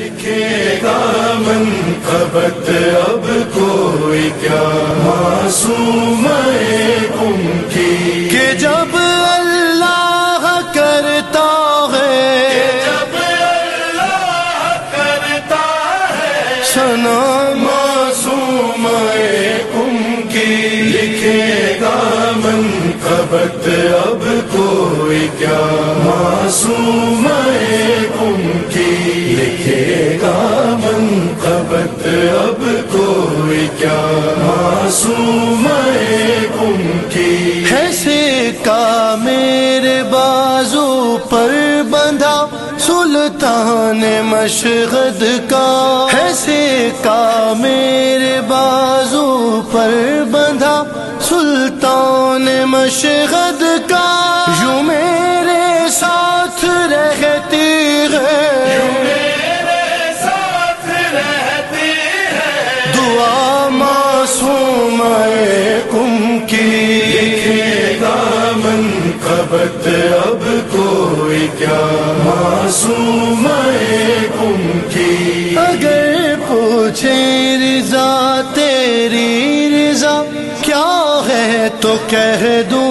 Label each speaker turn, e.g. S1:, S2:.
S1: لکھے گا منقبت اب کوئی کیا معصوم کی کہ جب اللہ کرتا ہے سنا معصوم کی لکھے گا منقبت اب کوئی کیا معصوم کی لکھے گا منقبت اب کوئی کیا معصوم کی ہے سکہ میرے بازو پر بندھا سلطان مشہد کا ہے سکہ میرے بازو پر بندھا سلطان مشہد کا یوں میرے ساتھ رہتی ہے دعا معصوم کی لکھے گا منقبت اب کوئی کیا معصوم کی اگر پوچھے رضا تیری رضا کیا ہے تو کہہ دوں